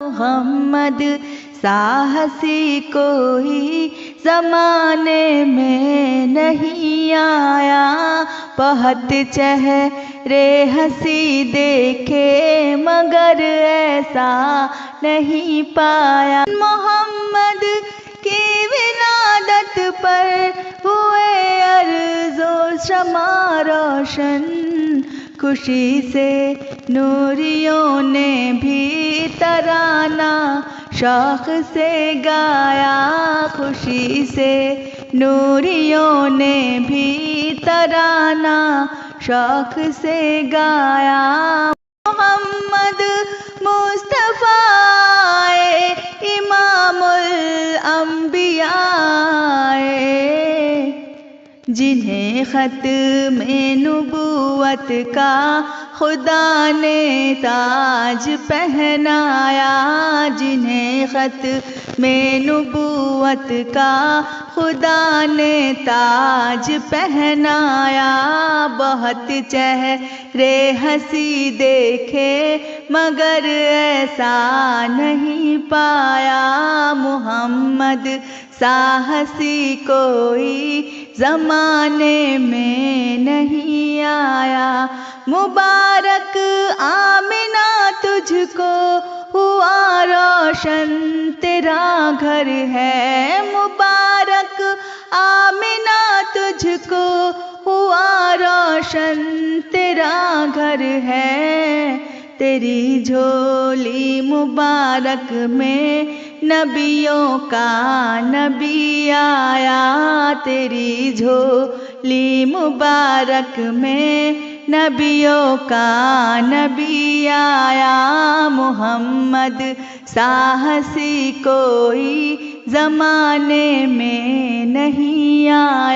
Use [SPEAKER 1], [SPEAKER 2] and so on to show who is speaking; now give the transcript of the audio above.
[SPEAKER 1] मोहम्मद साहसी कोई ज़माने में नहीं आया। बहुत चेहरे हंसी देखे मगर ऐसा नहीं पाया। मोहम्मद की विलादत पर हुए अर्ज़ो शमा रोशन, खुशी से नूरियों ने भी तराना शौक़ से गाया। खुशी से नूरियों ने भी तराना शौक़ से गाया। मोहम्मद मुस्तफ़ा इमामुल अंबिया, जिन्हें ख़त्मे नबूवत का खुदा ने ताज पहनाया। जिन्हें ख़त्मे नबूवत का खुदा ने ताज पहनाया। बहुत चेहरे हंसी देखे मगर ऐसा नहीं पाया। मोहम्मद साहसी कोई ज़माने में नहीं आया। मुबारक आमिना तुझको हुआ रोशन तेरा घर है। मुबारक आमिना तुझको हुआ रोशन तेरा घर है। तेरी झोली मुबारक में नबियों का नबी आया। तेरी झोली मुबारक में नबियों का नबी आया। मोहम्मद साहसी कोई ज़माने में नहीं आया।